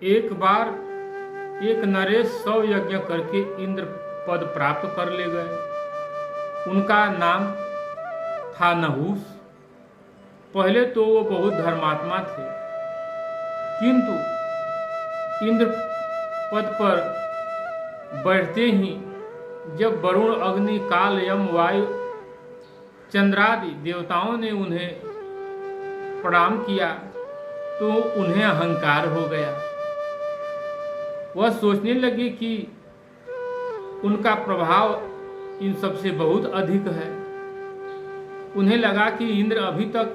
एक बार एक नरेश 100 यज्ञ करके इंद्र पद प्राप्त कर ले गए। उनका नाम था नहुस। पहले तो वो बहुत धर्मात्मा थे, किंतु इंद्र पद पर बैठते ही जब वरुण, अग्नि, काल, यम, वायु, चंद्रादि देवताओं ने उन्हें प्रणाम किया तो उन्हें अहंकार हो गया। वह सोचने लगे कि उनका प्रभाव इन सबसे बहुत अधिक है। उन्हें लगा कि इंद्र अभी तक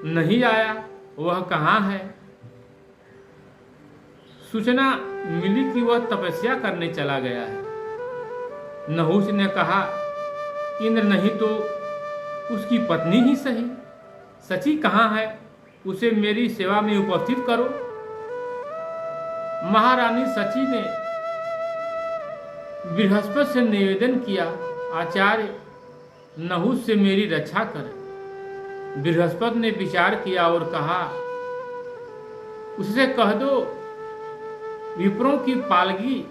नहीं आया, वह कहाँ है। सूचना मिली कि वह तपस्या करने चला गया है। नहुस ने कहा, इंद्र नहीं तो उसकी पत्नी ही सही, सची कहाँ है, उसे मेरी सेवा में उपस्थित करो। महारानी सची ने बृहस्पति से निवेदन किया, आचार्य नहुस से मेरी रक्षा करें। बृहस्पति ने विचार किया और कहा, उससे कह दो विप्रों की पालगी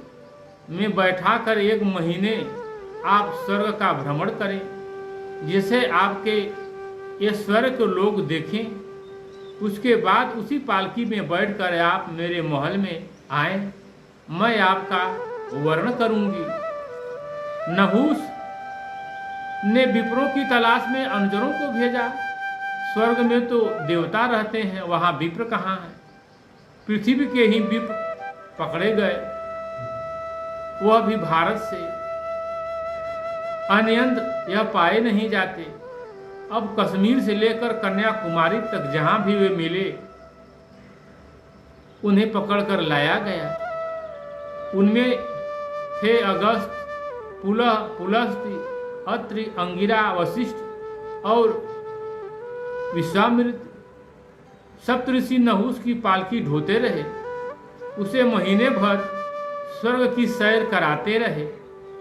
में बैठाकर 1 महीने आप स्वर्ग का भ्रमण करें, जिसे आपके ये स्वर्ग के लोग देखें। उसके बाद उसी पालकी में बैठकर आप मेरे महल में आए, मैं आपका वर्ण करूंगी। नहुस ने विप्रों की तलाश में अनुचरों को भेजा। स्वर्ग में तो देवता रहते हैं, वहां विप्र कहाँ है। पृथ्वी के ही विप्र पकड़े गए, वह भी भारत से। अन्यंत्र यह पाए नहीं जाते। अब कश्मीर से लेकर कन्याकुमारी तक जहां भी वे मिले, उन्हें पकड़कर लाया गया। उनमें थे अगस्त, पुलस्त्य, अत्रि, अंगिरा, वशिष्ठ और विश्वामित्र। सप्तऋषि नहुस की पालकी ढोते रहे, उसे महीने भर स्वर्ग की सैर कराते रहे।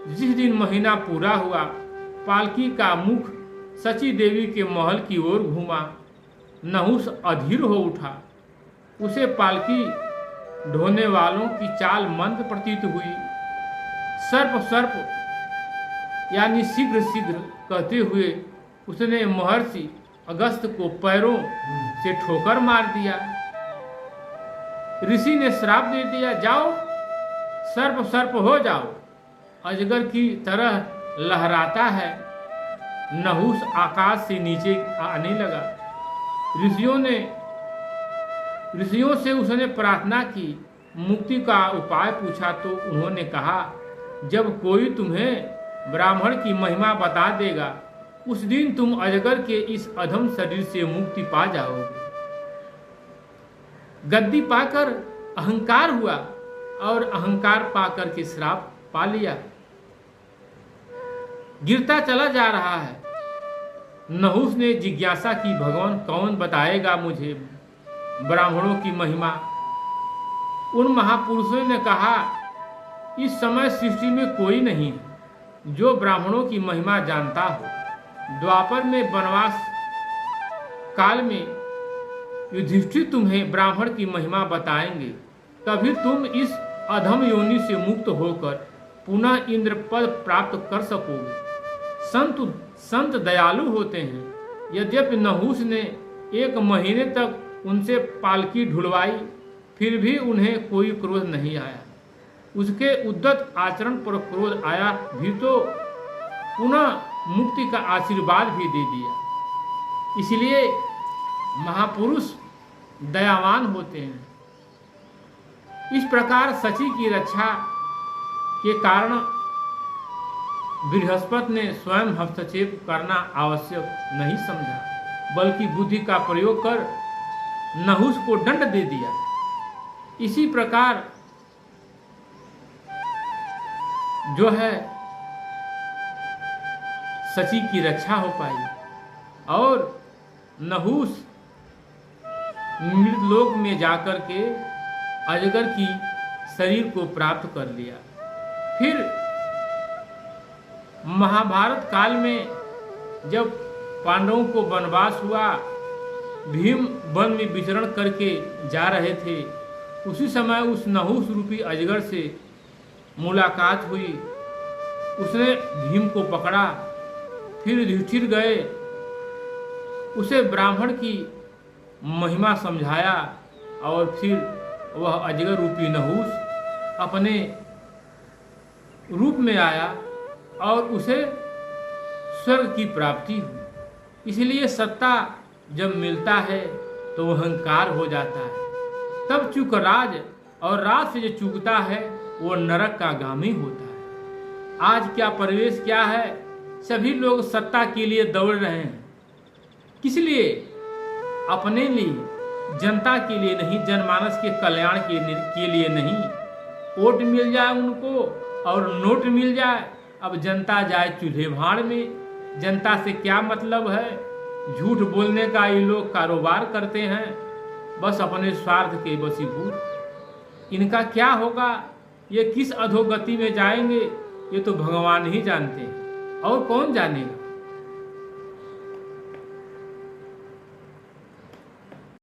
जिस दिन महीना पूरा हुआ, पालकी का मुख सची देवी के महल की ओर घूमा। नहुस अधीर हो उठा। उसे पालकी ढोने वालों की चाल मंद प्रतीत हुई। सर्प सर्प यानी शीघ्र शीघ्र कहते हुए उसने महर्षि अगस्त को पैरों से ठोकर मार दिया। ऋषि ने श्राप दे दिया, जाओ सर्प सर्प हो जाओ। अजगर की तरह लहराता है। नहुस आकाश से नीचे आने लगा। ऋषियों से उसने प्रार्थना की, मुक्ति का उपाय पूछा तो उन्होंने कहा, जब कोई तुम्हें ब्राह्मण की महिमा बता देगा, उस दिन तुम अजगर के इस अधम शरीर से मुक्ति पा जाओगे। गद्दी पाकर अहंकार हुआ और अहंकार पाकर के श्राप पा लिया। गिरता चला जा रहा है। नहुस ने जिज्ञासा की, भगवान कौन बताएगा मुझे ब्राह्मणों की महिमा। उन महापुरुषों ने कहा, इस समय सृष्टि में कोई नहीं है जो ब्राह्मणों की महिमा जानता हो। द्वापर में वनवास काल में युधिष्ठिर तुम्हें ब्राह्मण की महिमा बताएंगे, तभी तुम इस अधम योनि से मुक्त होकर पुनः इंद्र पद प्राप्त कर सकोगे। संत दयालु होते हैं। यद्यपि नहुस ने 1 महीने तक उनसे पालकी ढुलवाई, फिर भी उन्हें कोई क्रोध नहीं आया। उसके उद्दत आचरण पर क्रोध आया भी तो पुनः मुक्ति का आशीर्वाद भी दे दिया। इसलिए महापुरुष दयावान होते हैं। इस प्रकार सची की रक्षा के कारण बृहस्पति ने स्वयं हस्तक्षेप करना आवश्यक नहीं समझा, बल्कि बुद्धि का प्रयोग कर नहुस को दंड दे दिया। इसी प्रकार जो है सची की रक्षा हो पाई और नहुस मृतलोक में जाकर के अजगर की शरीर को प्राप्त कर लिया। फिर महाभारत काल में जब पांडवों को वनवास हुआ, भीम वन में विचरण करके जा रहे थे। उसी समय उस नहुस रूपी अजगर से मुलाकात हुई। उसने भीम को पकड़ा, फिर युधिष्ठिर गए, उसे ब्राह्मण की महिमा समझाया और फिर वह अजगर रूपी नहुस अपने रूप में आया और उसे स्वर्ग की प्राप्ति हुई। इसलिए सत्ता जब मिलता है तो वह अहंकार हो जाता है, तब चूक राज, और राज से जो चूकता है वो नरक का गामी होता है। आज क्या परिवेश क्या है, सभी लोग सत्ता के लिए दौड़ रहे हैं। किस लिए? अपने लिए, जनता के लिए नहीं, जनमानस के कल्याण के लिए नहीं। वोट मिल जाए उनको और नोट मिल जाए, अब जनता जाए चूल्हे भाड़ में। जनता से क्या मतलब है? झूठ बोलने का ये लोग कारोबार करते हैं, बस अपने स्वार्थ के वशीभूत। इनका क्या होगा, ये किस अधोगति में जाएंगे, ये तो भगवान ही जानते हैं, और कौन जानेगा।